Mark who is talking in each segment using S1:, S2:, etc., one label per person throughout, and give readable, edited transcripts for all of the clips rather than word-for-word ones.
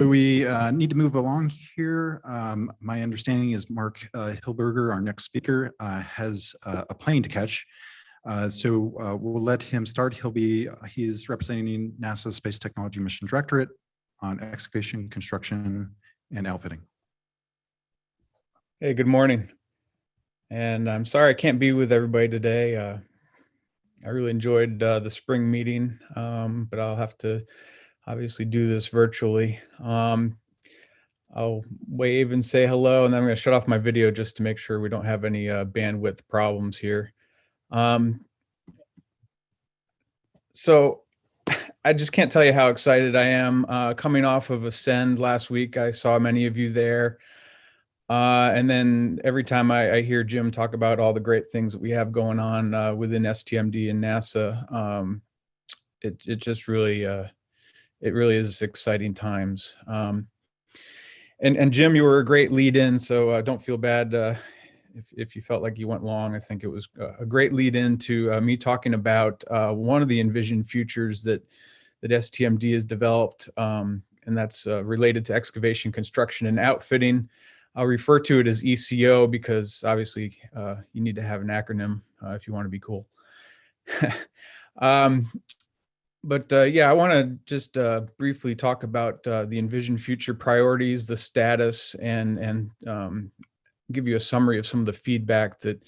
S1: We need to move along here. My understanding is Mark Hilburger, our next speaker, has a plane to catch. So we'll let him start. He's representing NASA Space Technology Mission Directorate on excavation, construction, and outfitting.
S2: Hey, good morning. And I'm sorry I can't be with everybody today. I really enjoyed the spring meeting, but I'll have to obviously do this virtually. I'll wave and say hello, and then I'm going to shut off my video just to make sure we don't have any bandwidth problems here. So I just can't tell you how excited I am. Coming off of Ascend last week, I saw many of you there. And then every time I hear Jim talk about all the great things that we have going on within STMD and NASA, it just really, it really is exciting times. And Jim, you were a great lead-in, so don't feel bad if you felt like you went long. I think it was a great lead-in to me talking about one of the envisioned futures that STMD has developed, and that's related to excavation, construction, and outfitting. I'll refer to it as ECO because obviously you need to have an acronym if you want to be cool. Yeah, I want to just briefly talk about the envisioned future priorities, the status, and give you a summary of some of the feedback that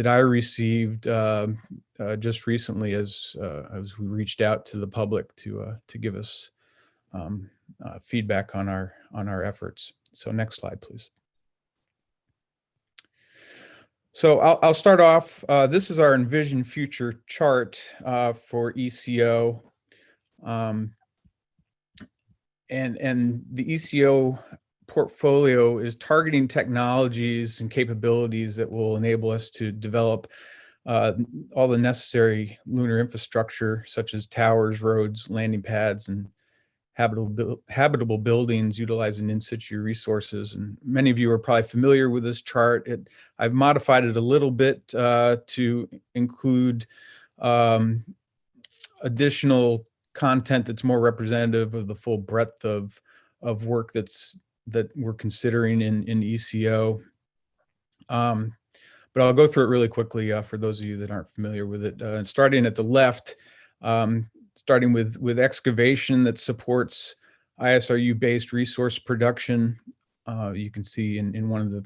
S2: I received just recently as we reached out to the public to give us feedback on our efforts. So next slide, please. So I'll start off. This is our envisioned future chart for ECO. And the ECO portfolio is targeting technologies and capabilities that will enable us to develop all the necessary lunar infrastructure, such as towers, roads, landing pads, and habitable buildings utilizing in situ resources. And many of you are probably familiar with this chart. I've modified it a little bit to include additional content that's more representative of the full breadth of work that we're considering in ECO. But I'll go through it really quickly for those of you that aren't familiar with it. And starting at the left, starting with excavation that supports ISRU-based resource production. You can see in one of the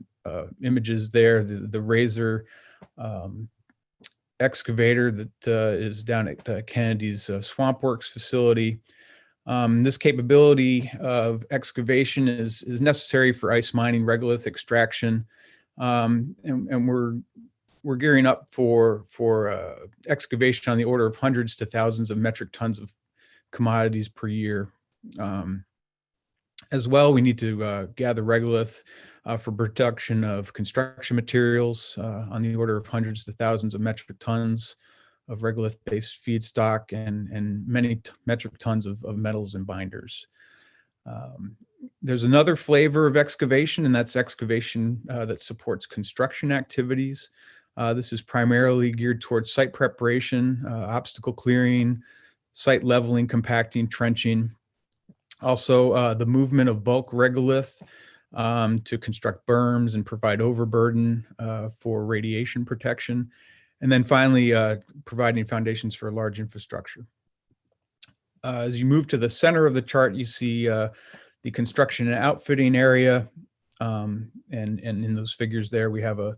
S2: images there, the Razor excavator that is down at Kennedy's Swamp Works facility. This capability of excavation is necessary for ice mining, regolith extraction, and we're gearing up for excavation on the order of hundreds to thousands of metric tons of commodities per year. As well, we need to gather regolith for production of construction materials on the order of hundreds to thousands of metric tons of regolith-based feedstock and many metric tons of metals and binders. There's another flavor of excavation, and that's excavation that supports construction activities. This is primarily geared towards site preparation, obstacle clearing, site leveling, compacting, trenching. Also, the movement of bulk regolith to construct berms and provide overburden for radiation protection. And then finally, providing foundations for large infrastructure. As you move to the center of the chart, you see the construction and outfitting area. And in those figures there, we have a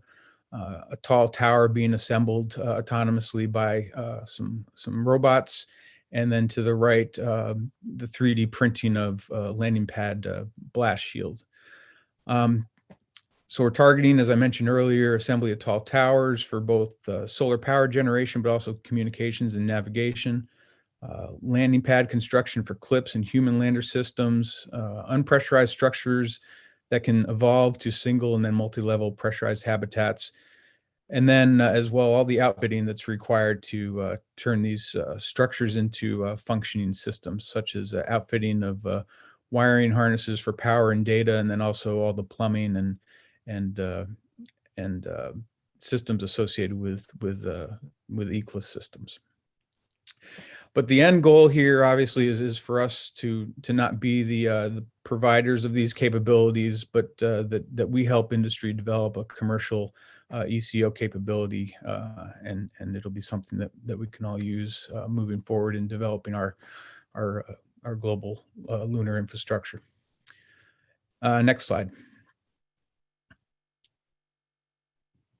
S2: tall tower being assembled autonomously by some robots. And then to the right, the 3D printing of landing pad blast shield. So we're targeting, as I mentioned earlier, assembly of tall towers for both solar power generation, but also communications and navigation. Landing pad construction for clips and human lander systems, unpressurized structures that can evolve to single and then multi-level pressurized habitats. And then as well, all the outfitting that's required to turn these structures into functioning systems, such as outfitting of wiring harnesses for power and data, and then also all the plumbing and systems associated with ECLS systems. But the end goal here, obviously, is for us to not be the providers of these capabilities, but that we help industry develop a commercial ECO capability, and it'll be something that we can all use moving forward in developing our global lunar infrastructure. Next slide.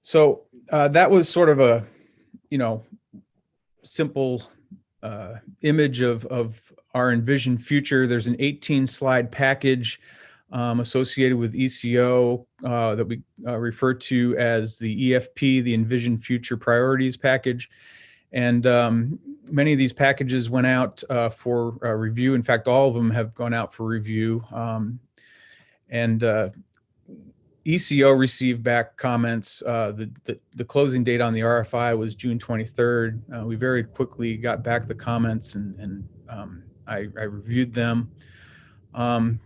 S2: So that was sort of a, simple image of our envisioned future. There's an 18-slide package associated with ECO that we refer to as the EFP, the Envisioned Future Priorities Package. And many of these packages went out for review. In fact, all of them have gone out for review. ECO received back comments. The closing date on the RFI was June 23rd. We very quickly got back the comments, and I reviewed them. And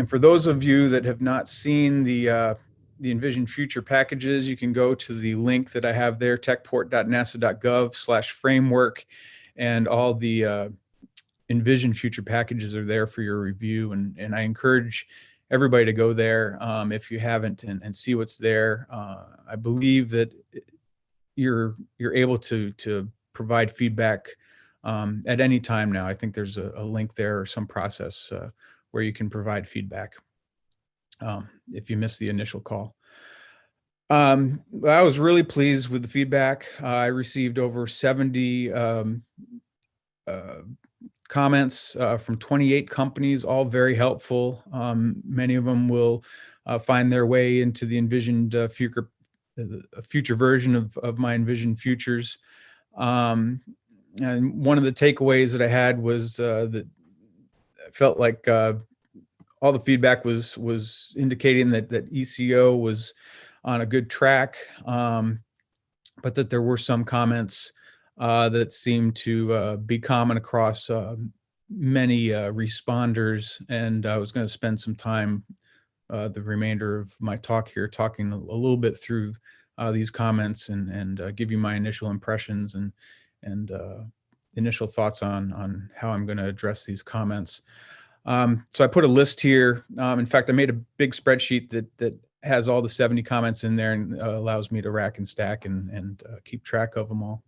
S2: for those of you that have not seen the Envision Future packages, you can go to the link that I have there, techport.nasa.gov/framework, and all the Envision Future packages are there for your review. And I encourage everybody to go there if you haven't, and see what's there. I believe that you're able to provide feedback at any time now. I think there's a link there or some process where you can provide feedback if you missed the initial call. I was really pleased with the feedback. I received over 70 comments from 28 companies, all very helpful. Many of them will find their way into the envisioned future version of my envisioned futures. And one of the takeaways that I had was that I felt like all the feedback was indicating that ECO was on a good track, but that there were some comments that seemed to be common across many responders. And I was going to spend some time, the remainder of my talk here, talking a little bit through these comments and give you my initial impressions and initial thoughts on how I'm going to address these comments. So I put a list here. In fact, I made a big spreadsheet that has all the 70 comments in there and allows me to rack and stack and keep track of them all.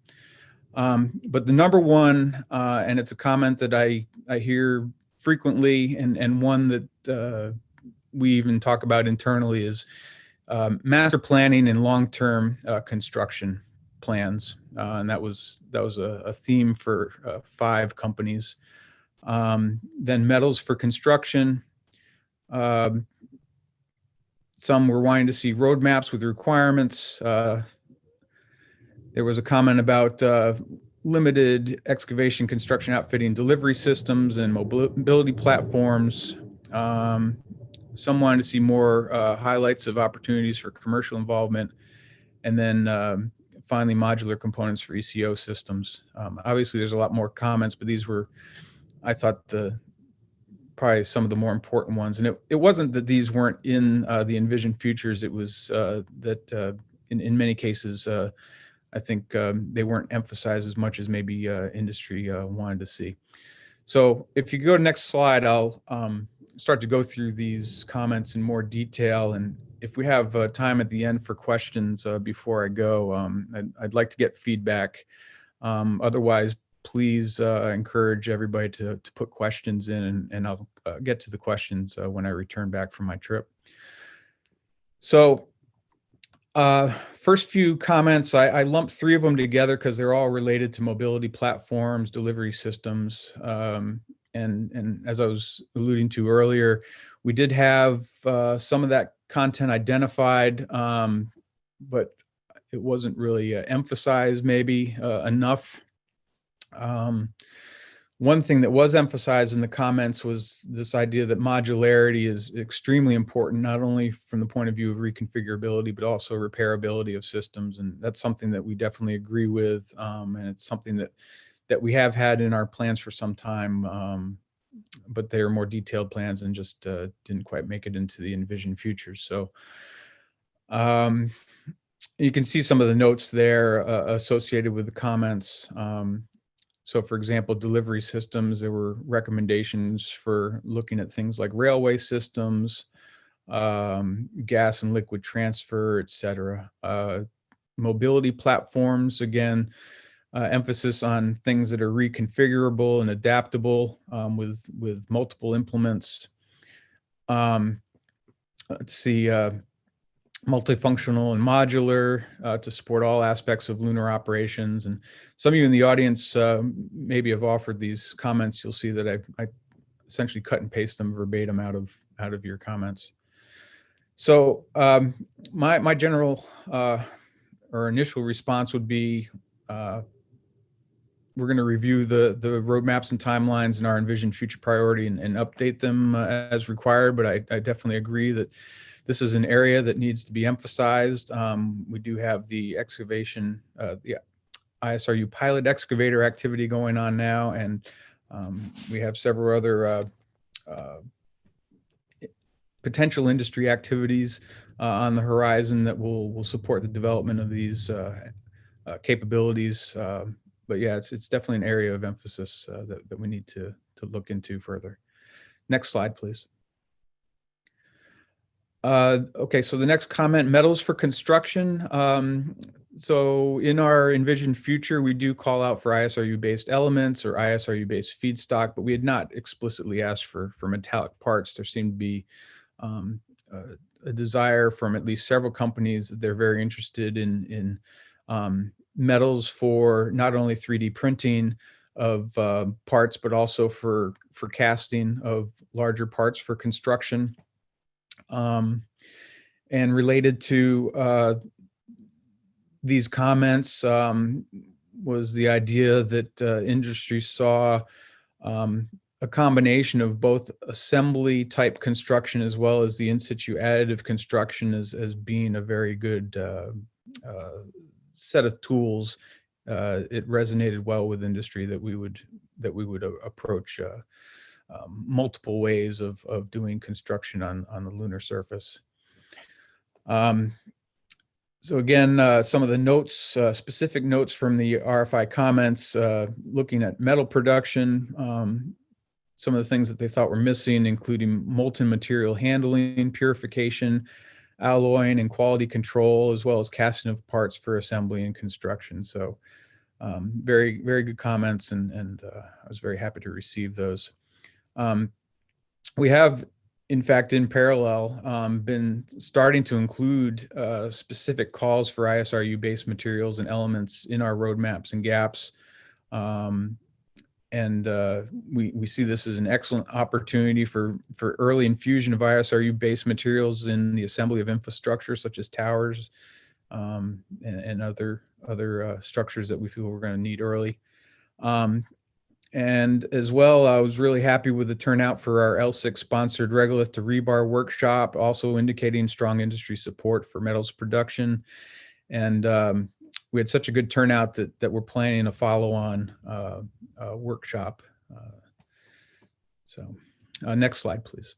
S2: But the number one, and it's a comment that I hear frequently, and one that we even talk about internally, is master planning and long-term construction plans. And that was a theme for 5 companies. Then metals for construction. Some were wanting to see roadmaps with requirements. There was a comment about limited excavation, construction, outfitting, delivery systems, and mobility platforms. Some wanted to see more highlights of opportunities for commercial involvement. And then finally, modular components for ECO systems. Obviously, there's a lot more comments, but these were, I thought, probably some of the more important ones. And it wasn't that these weren't in the envisioned futures. It was that in many cases, I think they weren't emphasized as much as maybe industry wanted to see. So if you go to next slide, I'll start to go through these comments in more detail. And if we have time at the end for questions before I go, I'd like to get feedback. Otherwise, please encourage everybody to put questions in, and I'll get to the questions when I return back from my trip. So first few comments, I lumped 3 of them together because they're all related to mobility platforms, delivery systems. And as I was alluding to earlier, we did have some of that content identified, but it wasn't really emphasized maybe enough. One thing that was emphasized in the comments was this idea that modularity is extremely important, not only from the point of view of reconfigurability, but also repairability of systems. And that's something that we definitely agree with. And it's something that we have had in our plans for some time, but they are more detailed plans and just didn't quite make it into the envisioned futures. So you can see some of the notes there associated with the comments. So for example, delivery systems, there were recommendations for looking at things like railway systems, gas and liquid transfer, et cetera. Mobility platforms, again, emphasis on things that are reconfigurable and adaptable with multiple implements. Let's see, multifunctional and modular to support all aspects of lunar operations. And some of you in the audience maybe have offered these comments. You'll see that I essentially cut and paste them verbatim out of your comments. So my general or initial response would be we're going to review the roadmaps and timelines in our envisioned future priority and update them as required. But I definitely agree that this is an area that needs to be emphasized. We do have the excavation, the ISRU pilot excavator activity going on now, and we have several other potential industry activities on the horizon that will support the development of these capabilities. But yeah, it's definitely an area of emphasis that we need to look into further. Next slide, please. Okay, so the next comment, metals for construction. So in our envisioned future, we do call out for ISRU-based elements or ISRU-based feedstock, but we had not explicitly asked for metallic parts. There seemed to be a desire from at least several companies that they're very interested in metals for not only 3D printing of parts, but also for casting of larger parts for construction. And related to these comments was the idea that industry saw a combination of both assembly type construction as well as the in situ additive construction as being a very good set of tools. It resonated well with industry that we would approach multiple ways of doing construction on the lunar surface. So again, some of the notes, specific notes from the RFI comments, looking at metal production, some of the things that they thought were missing, including molten material handling, purification, alloying, and quality control, as well as casting of parts for assembly and construction. So very, very good comments, and I was very happy to receive those. We have, in fact, in parallel, been starting to include specific calls for ISRU-based materials and elements in our roadmaps and gaps. And we see this as an excellent opportunity for early infusion of ISRU-based materials in the assembly of infrastructure, such as towers and other structures that we feel we're going to need early. And as well, I was really happy with the turnout for our LSIC sponsored regolith to rebar workshop, also indicating strong industry support for metals production. And we had such a good turnout that we're planning a follow-on workshop. So next slide, please.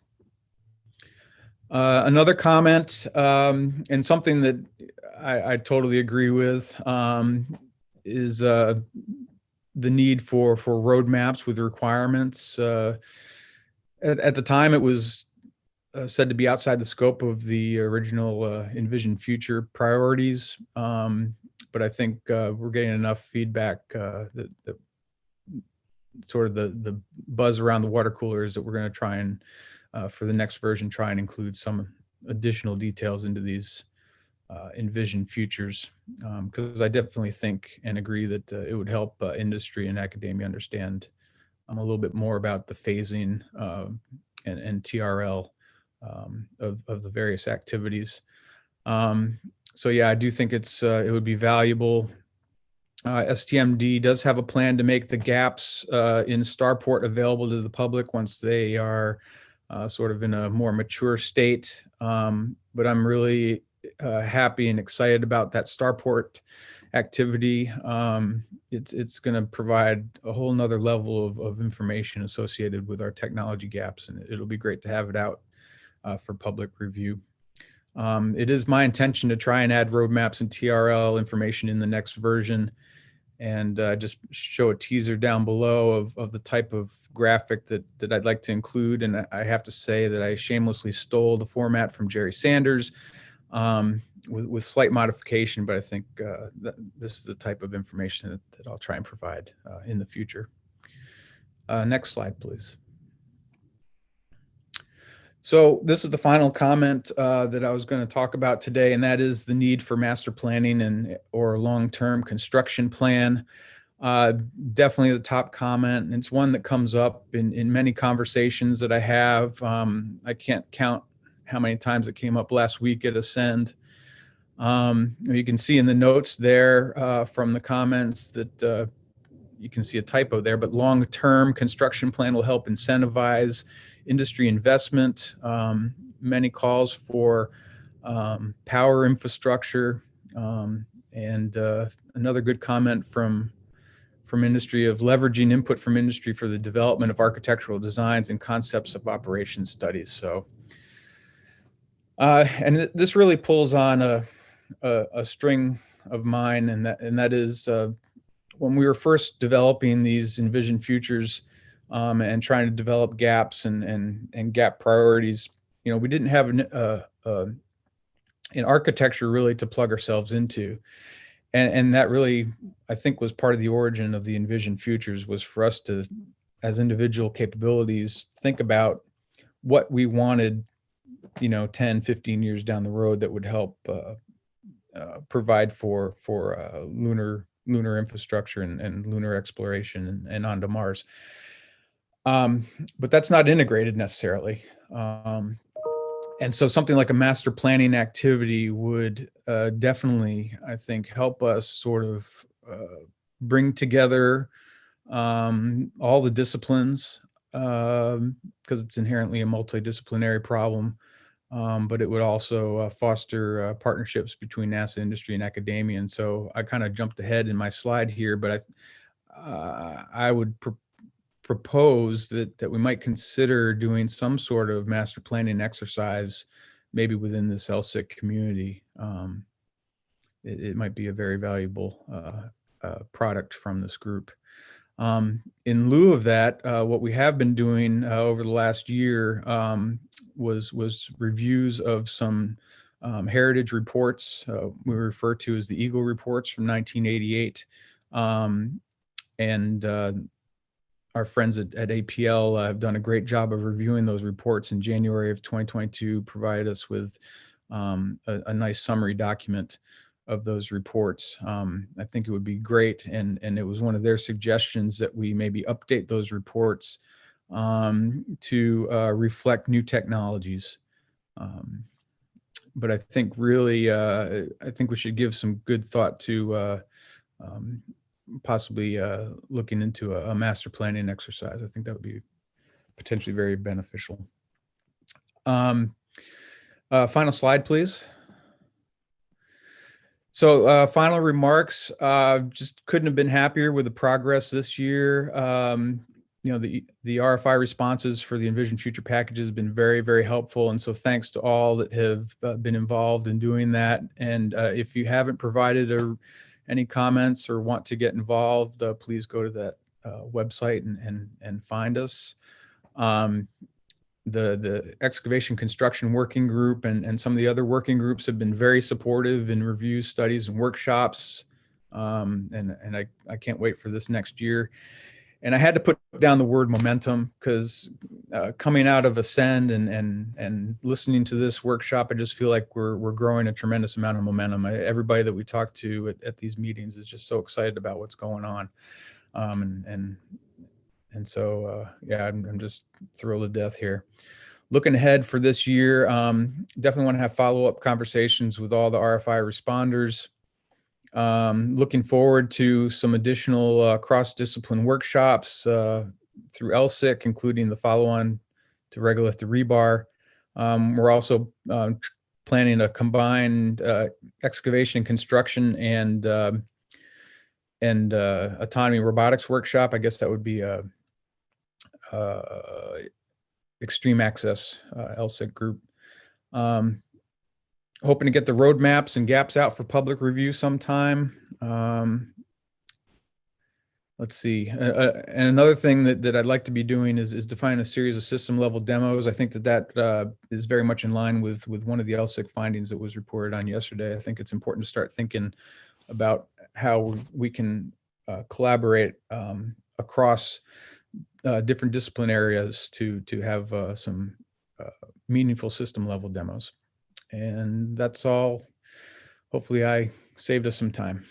S2: Another comment, and something that I totally agree with, is the need for roadmaps with requirements. At the time, it was said to be outside the scope of the original envisioned future priorities, but I think we're getting enough feedback that sort of the buzz around the water cooler is that we're going to try and, for the next version, try and include some additional details into these envisioned futures, because I definitely think and agree that it would help industry and academia understand a little bit more about the phasing and TRL of the various activities. So yeah, I do think it would be valuable. STMD does have a plan to make the gaps in Starport available to the public once they are sort of in a more mature state. But I'm really happy and excited about that Starport activity. It's going to provide a whole nother level of information associated with our technology gaps, and it'll be great to have it out for public review. It is my intention to try and add roadmaps and TRL information in the next version. and just show a teaser down below of the type of graphic that I'd like to include. And I have to say that I shamelessly stole the format from Jerry Sanders, with slight modification, but I think this is the type of information that I'll try and provide in the future. Next slide, please. So this is the final comment that I was going to talk about today, and that is the need for master planning or long-term construction plan. Definitely the top comment, and it's one that comes up in many conversations that I have. I can't count how many times it came up last week at Ascend. You can see in the notes there from the comments that you can see a typo there, but long-term construction plan will help incentivize industry investment. Many calls for power infrastructure, and another good comment from industry of leveraging input from industry for the development of architectural designs and concepts of operation studies. So, and this really pulls on a string of mine, and that is when we were first developing these envisioned futures and trying to develop gaps and gap priorities, we didn't have an architecture really to plug ourselves into. And that really, I think, was part of the origin of the envisioned futures, was for us to, as individual capabilities, think about what we wanted, 10, 15 years down the road that would help provide for lunar infrastructure and lunar exploration and onto Mars. But that's not integrated necessarily. And so something like a master planning activity would definitely, I think, help us sort of bring together all the disciplines, because it's inherently a multidisciplinary problem. But it would also foster partnerships between NASA, industry, and academia. And so I kind of jumped ahead in my slide here, but I would propose that we might consider doing some sort of master planning exercise, maybe within this LSIC community. It might be a very valuable product from this group. In lieu of that, what we have been doing over the last year was reviews of some heritage reports we refer to as the Eagle reports from 1988. And our friends at APL have done a great job of reviewing those reports. In January of 2022, provided us with a nice summary document of those reports. I think it would be great, and it was one of their suggestions that we maybe update those reports to reflect new technologies. But I think really, I think we should give some good thought to possibly looking into a master planning exercise. I think that would be potentially very beneficial. Final slide, please. So final remarks, just couldn't have been happier with the progress this year. The RFI responses for the Envision Future packages have been very, very helpful. And so thanks to all that have been involved in doing that. And if you haven't provided any comments or want to get involved, please go to that website and find us. The Excavation Construction Working Group and some of the other working groups have been very supportive in reviews, studies, and workshops. And I can't wait for this next year. And I had to put down the word momentum because coming out of Ascend and listening to this workshop, I just feel like we're growing a tremendous amount of momentum. Everybody that we talk to at these meetings is just so excited about what's going on. And so, yeah, I'm just thrilled to death here. Looking ahead for this year, definitely want to have follow-up conversations with all the RFI responders. Looking forward to some additional cross-discipline workshops through LSIC, including the follow-on to regolith to rebar. We're also planning a combined excavation, construction, and autonomy robotics workshop. I guess that would be a extreme access LSIC group. Hoping to get the roadmaps and gaps out for public review sometime. let's see. And another thing that I'd like to be doing is define a series of system level demos. I think that is very much in line with one of the LSIC findings that was reported on yesterday. I think it's important to start thinking about how we can collaborate across different discipline areas to have some meaningful system level demos. And that's all. Hopefully I saved us some time.